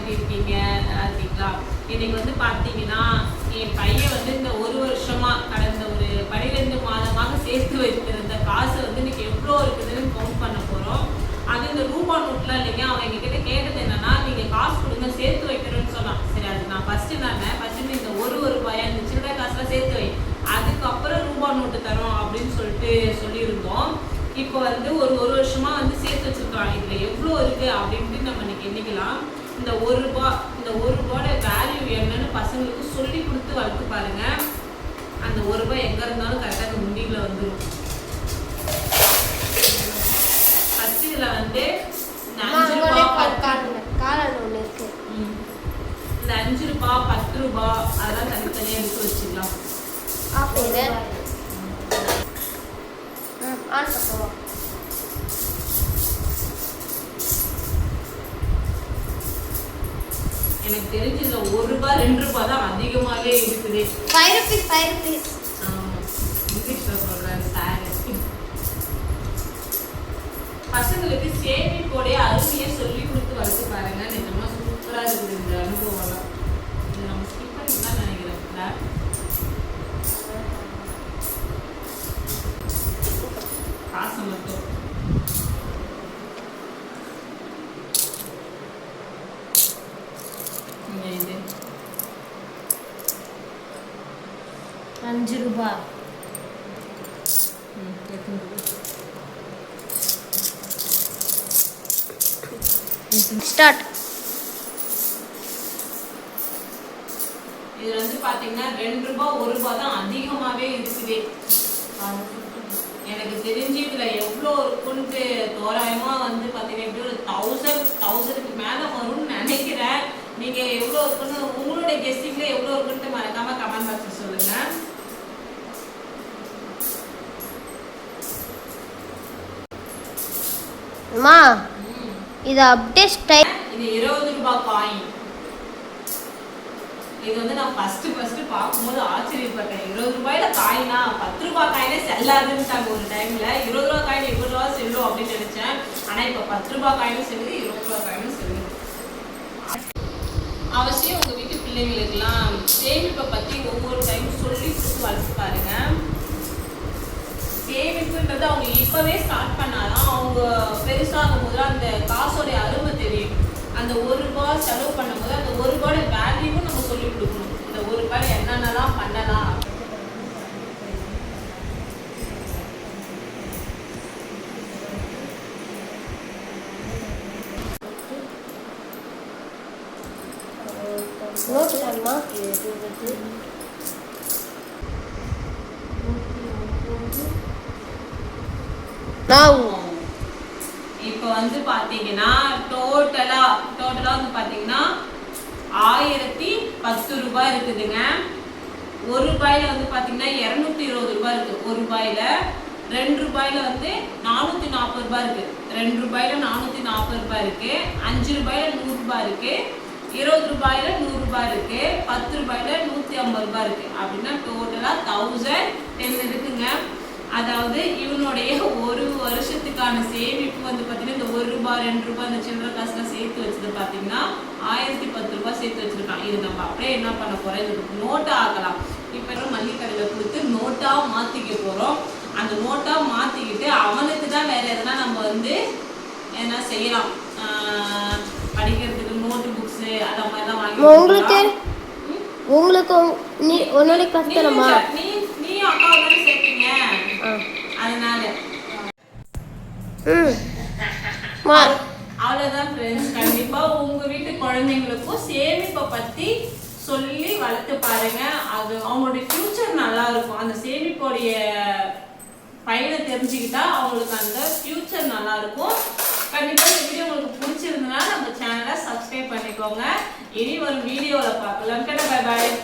எப்படி இருக்கீங்க? நல்லா இருக்கீங்களா? இன்னைக்கு வந்து பார்த்தீங்கன்னா என் பையன் வந்து இந்த ஒரு வருஷமா கடந்த ஒரு 12 மாதமாக சேர்த்து வைத்திருந்த காசு வந்து இன்னைக்கு எவ்வளோ இருக்குதுன்னு கவுண்ட் பண்ண போகிறோம். அது இந்த ரூபா நோட்லாம் இல்லைங்க. அவன் எங்ககிட்ட கேட்டது என்னன்னா, நீங்கள் காசு கொடுங்க சேர்த்து வைக்கிறேன்னு சொன்னான். சரி, அது நான் ஃபஸ்ட்டு இந்த ஒரு ரூபாயா இந்த சில்லறை காசுலாம் சேர்த்து வை, அதுக்கப்புறம் ரூபா நோட்டு தரோம் அப்படின்னு சொல்லியிருந்தோம். இப்போ வந்து ஒரு வருஷமா வந்து சேர்த்து வச்சிருக்கான். இதுல எவ்வளோ இருக்கு அப்படின்ட்டு நம்ம இன்னைக்கு எண்ணிக்கலாம். இந்த ஒரு ரூபாயோட வேல்யூ என்னன்னு பசங்களுக்கு சொல்லி கொடுத்து வளர்த்து பாருங்க. அந்த ஒரு ரூபாய் எங்க இருந்தாலும் கரெக்டாக அந்த முண்டியில வந்துடும். ஃபர்ஸ்ட் இதுல வந்து இந்த 5 ரூபாய் 10 ரூபாய் அதெல்லாம் தனித்தனியா எடுத்து வச்சுக்கலாம். எனக்கு தெரிஞ்சதுல 1 ரூபாய் 2 ரூபாய் தான் அதிகமாவே இருக்குது. 5 rupees. இங்கிலீஷ்ல சொல்றேன் சார். பசங்களுக்கு சேமிப்போடைய அருமையை சொல்லி கொடுத்து வளர்த்து பாருங்க. நிஜமா சூப்பரா இருக்குது இந்த அனுபவம்லாம். இதை நம்ம ஸ்கிப் பண்ணிக்கலாம் நினைக்கிறேன். காசு மட்டும் இது 5 ரூபாய். ஸ்டார்ட். இது வந்து பாத்தீங்கன்னா 2 ரூபாய் 1 ரூபாய் தான் அதிகமாவே இருக்குது. எனக்கு தெரிஞ்சு இதுல எவ்வளோ இருக்குன்ட்டு தோராயமா வந்து பாத்தீங்கன்னா எப்படி ஒரு 1000க்கு மேல வரும்னு நினைக்கிறேன். நீங்க எவ்வளோ இருக்குன்னு உங்களுடைய கெஸ்டிங்ல எவ்வளோ இருக்குன்ட்டு மறக்காம கமெண்ட் பாக்ஸ்ல சொல்லுங்க. அம்மா இது அப்டேட் டைம். இது 20 ரூபாய் காயின். இது வந்து நான் ஃபர்ஸ்ட் பார்க்கும்போது ஆச்சரியப்பட்டேன். 20 ரூபாயில காயினா? 10 ரூபாய் காயினே செல்லாதுன்னுட்டாங்க ஒரு டைம்ல. 20 ரூபாய் காயின் எவ்வளவு ரூபா செல்லும் அப்படின்னு நினைச்சேன். ஆனா இப்ப 10 ரூபாய் காயினும் செல்லுது, 20 ரூபாய் காயினும் செல்லுது. அவசியம் உங்க வீட்டு பிள்ளைங்களுக்கெல்லாம் சேமிப்பை பத்தி ஒவ்வொரு டைம் சொல்லி கொடுத்து வளர்த்து பாருங்க. சேமிப்புன்றது அவங்க இப்பவே ஸ்டார்ட் பண்ணாதான் அவங்க பெருசாகும் போது அந்த காசோடைய அருமை தெரியும். அந்த 1 ரூபாய் செலவு பண்ணும்போது அந்த 1 ரூபாயோட வேல்யூவும் நம்ம சொல்லி கொடுக்கணும். இந்த 1 ரூபாய் என்னென்னலாம் பண்ணலாம். இப்போ வந்து பாத்தீங்கன்னா டோட்டலா வந்து பாத்தீங்கன்னா 1010 ரூபாய் இருக்குதுங்க. 1 ரூபாயில வந்து பாத்தீங்கன்னா 220 ரூபாய் இருக்கு. 1 ரூபாயில 2 ரூபாயில வந்து 440 ரூபாய் இருக்கு. 2 ரூபாயில 440 ரூபாய் இருக்கு. 5 ரூபாயில 100 ரூபாய் இருக்கு. 20 ரூபாயில 100 ரூபாய் இருக்கு. 10 ரூபாயில 150 ரூபாய் இருக்கு. அப்படின்னா டோட்டலா 1010 இருக்குங்க. அதாவது இவனுடைய ஒரு வருஷத்துக்கான சேமிப்பு வந்து பார்த்தீங்கன்னா இந்த 1 ரூபாய் 2 ரூபாய் இந்த சில்லறை காசுலாம் சேர்த்து வச்சது பார்த்தீங்கன்னா 1010 ரூபாய் சேர்த்து வச்சிருக்கான். இது நம்ம அப்படியே என்ன பண்ண போறோம், இதுக்கு நோட்டா ஆக்கலாம். இப்போ மளிகை கடையில் கொடுத்து நோட்டா மாத்திக்க போறோம். அந்த நோட்டா மாத்திக்கிட்டு அவனுக்கு தான் வேற எதனா நம்ம வந்து என்ன செய்யலாம், படிக்கிறதுக்கு நோட்டு புக்ஸ் அந்த மாதிரிலாம் வாங்கி. உங்களுக்கு நீ உன்னோட கஷ்டமா? நீ அக்காவை தானே சேர்ப்பீங்க, அதனால அவ்வளவுதான் ஃப்ரெண்ட்ஸ். கண்டிப்பா உங்க வீட்டு குழந்தைங்களுக்கும் சேமிப்பை பத்தி சொல்லி வளர்த்து பாருங்க. அது அவங்களுடைய ஃபியூச்சர் நல்லா இருக்கும். அந்த சேமிப்போடைய பயனை தெரிஞ்சுக்கிட்டா அவங்களுக்கு அந்த ஃபியூச்சர் நல்லா இருக்கும். கண்டிப்பா இந்த வீடியோ உங்களுக்கு பிடிச்சிருந்ததுன்னா நம்ம சேனலை சப்ஸ்கிரைப் பண்ணிக்கோங்க. இனி ஒரு வீடியோவில் பார்க்கலாம். Bye bye.